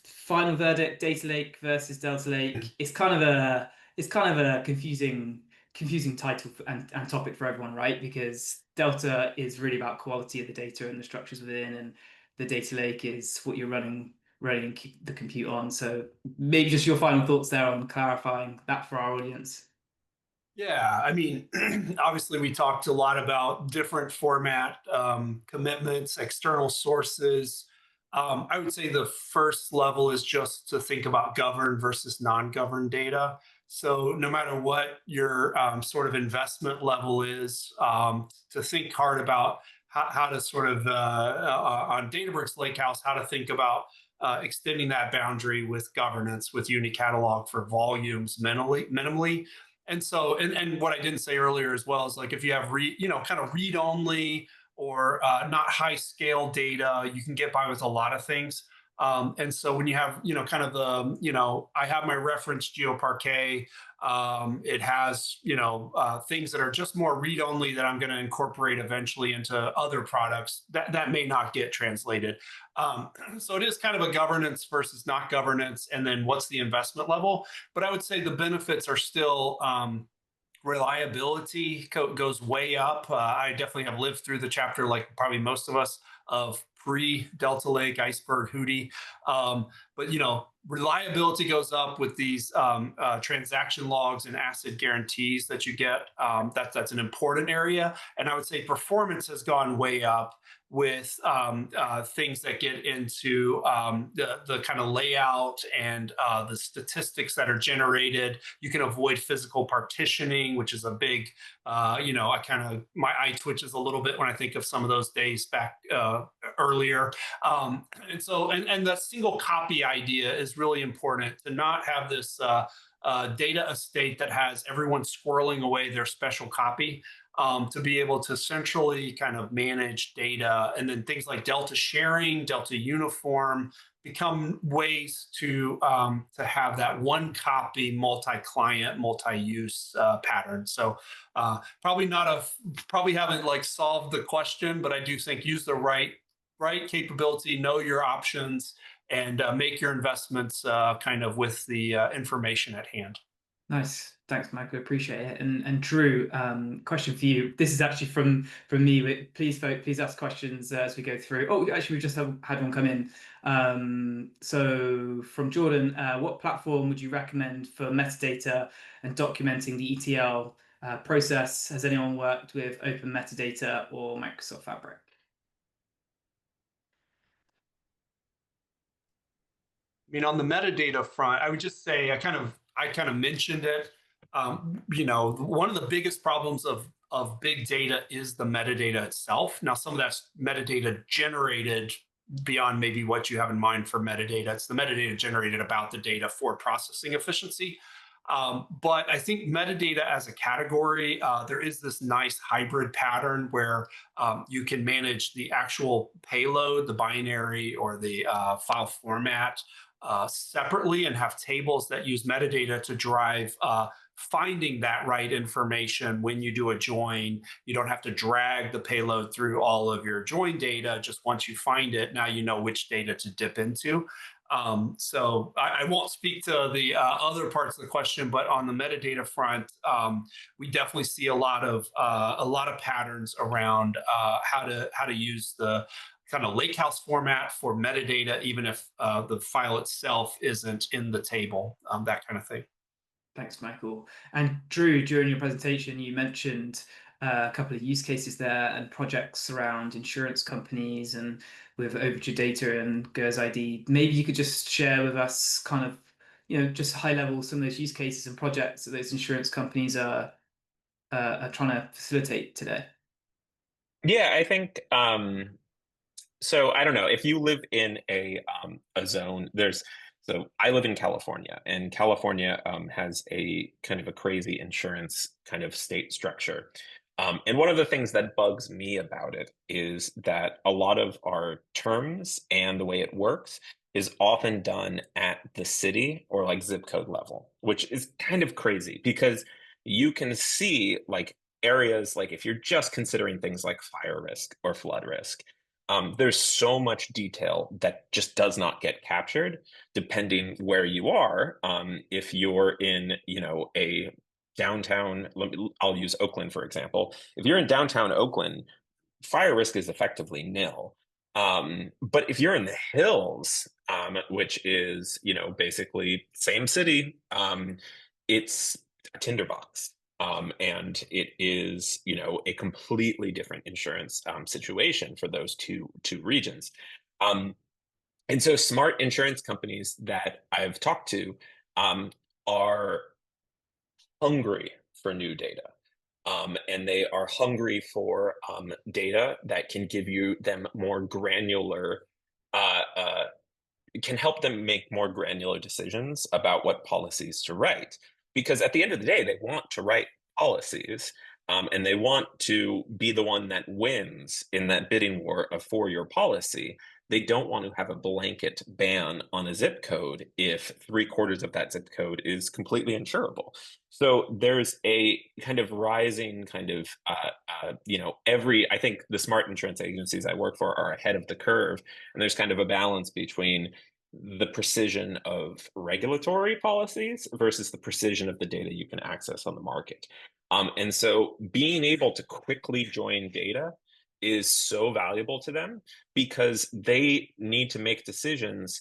final verdict, data lake versus delta lake. It's kind of a confusing title and topic for everyone, right? Because delta is really about quality of the data and the structures within, and the data lake is what you're running the compute on. So maybe just your final thoughts there on clarifying that for our audience. Yeah, I mean, obviously, we talked a lot about different format commitments, external sources. I would say the first level is just to think about governed versus non-governed data. So, no matter what your sort of investment level is, to think hard about how to sort of, on Databricks Lakehouse, how to think about extending that boundary with governance with Unicatalog for volumes minimally. And so, and what I didn't say earlier as well is like if you have kind of read only or not high scale data, you can get by with a lot of things. And so when you have, kind of I have my reference GeoParquet. It has, things that are just more read only that I'm going to incorporate eventually into other products that may not get translated. So it is kind of a governance versus not governance, and then what's the investment level. But I would say the benefits are still reliability goes way up. I definitely have lived through the chapter, like probably most of us, of pre-Delta Lake, Iceberg, Hootie. But reliability goes up with these transaction logs and asset guarantees that you get. That's an important area. And I would say performance has gone way up with things that get into the kind of layout and the statistics that are generated. You can avoid physical partitioning, which is a big, my eye twitches a little bit when I think of some of those days back earlier. And the single copy idea is really important, to not have this data estate that has everyone squirreling away their special copy. To be able to centrally kind of manage data, and then things like Delta sharing, Delta uniform become ways to have that one copy, multi-client, multi-use pattern. So probably haven't like solved the question, but I do think use the right capability, know your options, and make your investments kind of with the information at hand. Nice. Thanks, Michael. Appreciate it. And Drew, question for you. This is actually from me. Please, folks, please ask questions as we go through. Oh, actually, we just had one come in. So from Jordan, what platform would you recommend for metadata and documenting the ETL process? Has anyone worked with Open Metadata or Microsoft Fabric? I mean, on the metadata front, I would just say I kind of mentioned it. One of the biggest problems of big data is the metadata itself. Now, some of that's metadata generated beyond maybe what you have in mind for metadata. It's the metadata generated about the data for processing efficiency. But I think metadata as a category, there is this nice hybrid pattern where you can manage the actual payload, the binary or the file format separately, and have tables that use metadata to drive finding that right information when you do a join. You don't have to drag the payload through all of your join data. Just once you find it, now you know which data to dip into. So I won't speak to the other parts of the question, but on the metadata front, we definitely see a lot of patterns around how to use the kind of lakehouse format for metadata, even if the file itself isn't in the table, that kind of thing. Thanks, Michael. And Drew, during your presentation, you mentioned a couple of use cases there and projects around insurance companies and with Overture Data and GERS ID. Maybe you could just share with us kind of, just high level, some of those use cases and projects that those insurance companies are trying to facilitate today. Yeah, I think so. I don't know if you live in a zone. So I live in California, and California has a kind of a crazy insurance kind of state structure. And one of the things that bugs me about it is that a lot of our terms and the way it works is often done at the city or like zip code level, which is kind of crazy because you can see like areas, like if you're just considering things like fire risk or flood risk, there's so much detail that just does not get captured depending where you are. If you're in, a downtown, I'll use Oakland, for example. If you're in downtown Oakland, fire risk is effectively nil. But if you're in the hills, which is, basically same city, it's a tinderbox. And it is, a completely different insurance situation for those two regions. And so smart insurance companies that I've talked to are hungry for new data. And they are hungry for data that can give them more granular, can help them make more granular decisions about what policies to write. Because at the end of the day, they want to write policies, and they want to be the one that wins in that bidding war for your policy. They don't want to have a blanket ban on a zip code if 3/4 of that zip code is completely insurable. So there's a kind of rising kind of, I think the smart insurance agencies I work for are ahead of the curve. And there's kind of a balance between the precision of regulatory policies versus the precision of the data you can access on the market. And so being able to quickly join data is so valuable to them because they need to make decisions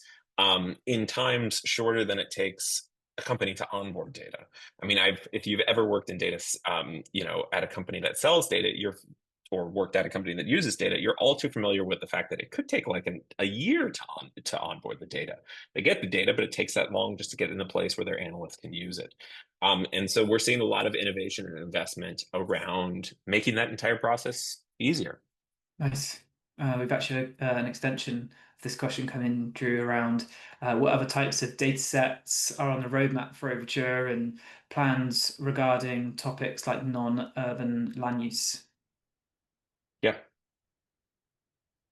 in times shorter than it takes a company to onboard data. I mean, if you've ever worked in data, at a company that sells data, or worked at a company that uses data, you're all too familiar with the fact that it could take like a year to onboard the data. They get the data, but it takes that long just to get in a place where their analysts can use it. And so we're seeing a lot of innovation and investment around making that entire process easier. Nice. We've actually an extension of this question coming, Drew, around what other types of data sets are on the roadmap for Overture and plans regarding topics like non-urban land use. Yeah.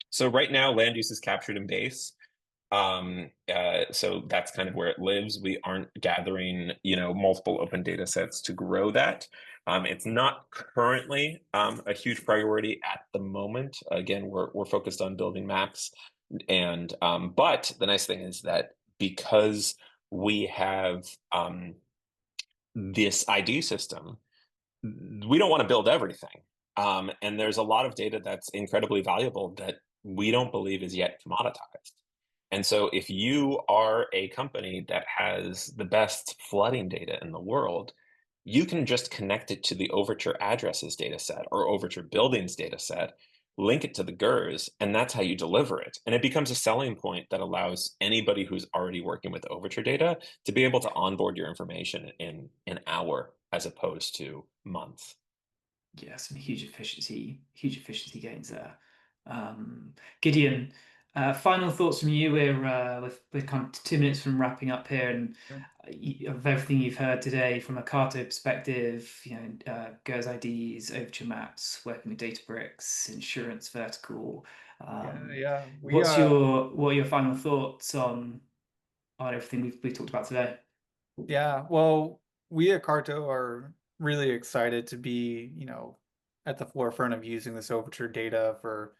So right now, land use is captured in base. So that's kind of where it lives. We aren't gathering, multiple open data sets to grow that. It's not currently a huge priority at the moment. Again, we're focused on building maps, and but the nice thing is that because we have this ID system, we don't want to build everything. And there's a lot of data that's incredibly valuable that we don't believe is yet commoditized. And so if you are a company that has the best flooding data in the world, you can just connect it to the Overture addresses data set or Overture buildings data set, link it to the GERS, and that's how you deliver it. And it becomes a selling point that allows anybody who's already working with Overture data to be able to onboard your information in an hour as opposed to months. Yeah, some huge efficiency gains there. Gideon, final thoughts from you. We're kind of 2 minutes from wrapping up here, and of everything you've heard today from a CARTO perspective, GERS IDs, Overture Maps, working with Databricks, insurance vertical. What are your final thoughts on everything we've talked about today? Yeah, well, we at CARTO are really excited to be, at the forefront of using this Overture data for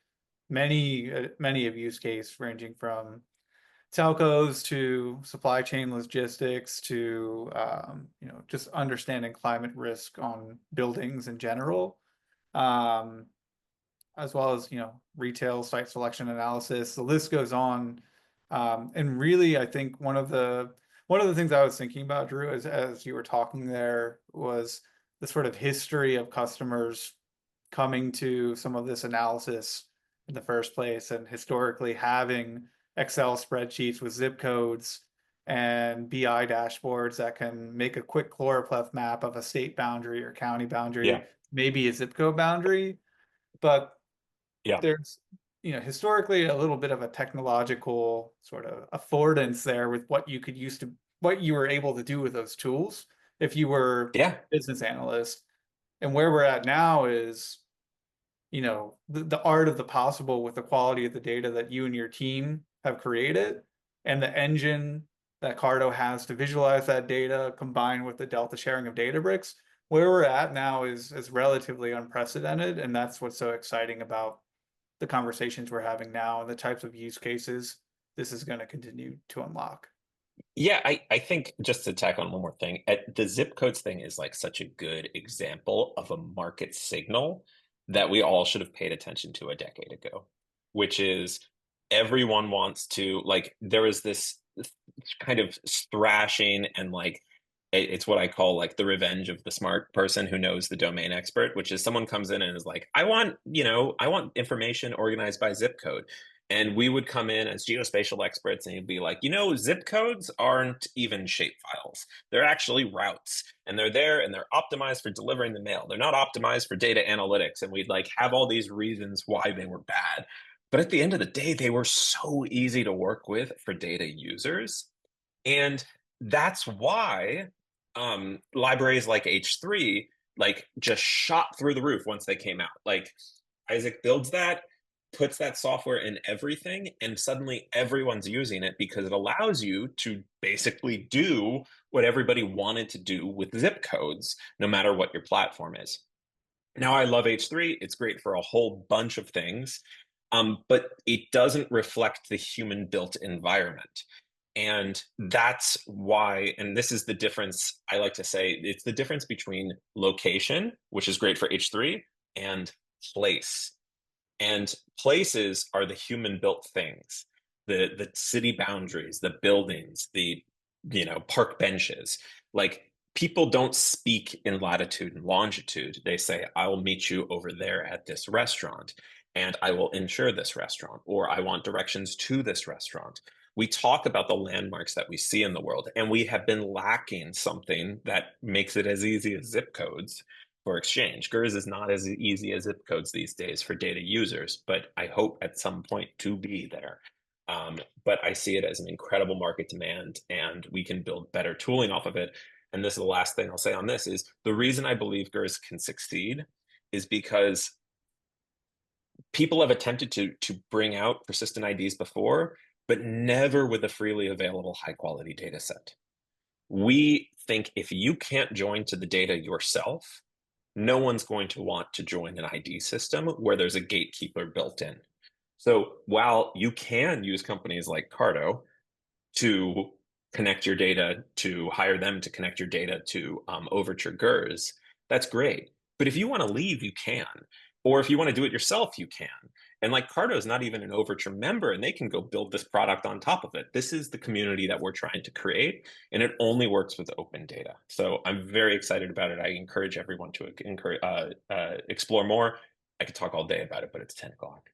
many of use case, ranging from telcos to supply chain logistics to just understanding climate risk on buildings in general, as well as retail site selection analysis. The list goes on, and really, I think one of the things I was thinking about, Drew, as you were talking there, was the sort of history of customers coming to some of this analysis in the first place, and historically having Excel spreadsheets with zip codes and BI dashboards that can make a quick choropleth map of a state boundary or county boundary, maybe a zip code boundary. But there's, historically a little bit of a technological sort of affordance there with what you were able to do with those tools if you were a business analyst. And where we're at now is, you know, the art of the possible with the quality of the data that you and your team have created, and the engine that CARTO has to visualize that data combined with the Delta sharing of Databricks. Where we're at now is relatively unprecedented, and that's what's so exciting about the conversations we're having now and the types of use cases this is going to continue to unlock. Yeah, I think just to tack on one more thing, the zip codes thing is like such a good example of a market signal that we all should have paid attention to a decade ago, which is everyone wants to, like, there is this kind of thrashing and like it's what I call like the revenge of the smart person who knows the domain expert, which is someone comes in and is like, I want, I want information organized by zip code. And we would come in as geospatial experts and you'd be like, zip codes aren't even shapefiles. They're actually routes. And they're there and they're optimized for delivering the mail. They're not optimized for data analytics. And we'd like have all these reasons why they were bad. But at the end of the day, they were so easy to work with for data users. And that's why libraries like H3 like just shot through the roof once they came out. Like Isaac builds that, puts that software in everything, and suddenly everyone's using it because it allows you to basically do what everybody wanted to do with zip codes, no matter what your platform is. Now, I love H3. It's great for a whole bunch of things, but it doesn't reflect the human-built environment. And that's why, and this is the difference, I like to say, it's the difference between location, which is great for H3, and place. And places are the human-built things, the city boundaries, the buildings, the park benches. Like people don't speak in latitude and longitude. They say, I will meet you over there at this restaurant, and I will insure this restaurant, or I want directions to this restaurant. We talk about the landmarks that we see in the world, and we have been lacking something that makes it as easy as zip codes for exchange. GERS is not as easy as zip codes these days for data users, but I hope at some point to be there. But I see it as an incredible market demand, and we can build better tooling off of it. And this is the last thing I'll say on this is the reason I believe GERS can succeed is because people have attempted to bring out persistent IDs before, but never with a freely available high quality data set. We think if you can't join to the data yourself, no one's going to want to join an ID system where there's a gatekeeper built in. So while you can use companies like CARTO to connect your data, to hire them to connect your data to Overture GERS, that's great. But if you want to leave, you can. Or if you want to do it yourself, you can. And like CARTO is not even an Overture member, and they can go build this product on top of it. This is the community that we're trying to create, and it only works with open data. So I'm very excited about it. I encourage everyone to explore more. I could talk all day about it, but it's 10 o'clock.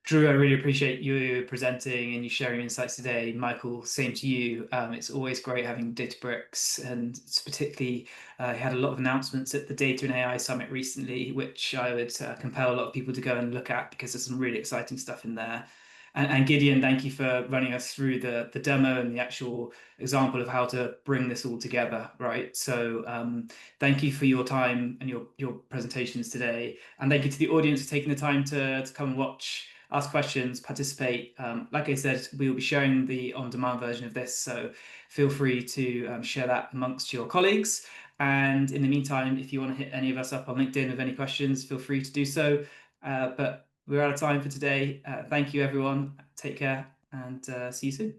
Drew, I really appreciate you presenting and you sharing insights today. Michael, same to you. It's always great having Databricks, and it's particularly had a lot of announcements at the Data and AI Summit recently, which I would compel a lot of people to go and look at because there's some really exciting stuff in there. And Gideon, thank you for running us through the demo and the actual example of how to bring this all together, right? So thank you for your time and your presentations today. And thank you to the audience for taking the time to come and watch, ask questions, participate. Like I said, we will be sharing the on-demand version of this, so feel free to share that amongst your colleagues. And in the meantime, if you want to hit any of us up on LinkedIn with any questions, feel free to do so. But we're out of time for today. Thank you, everyone. Take care, and see you soon.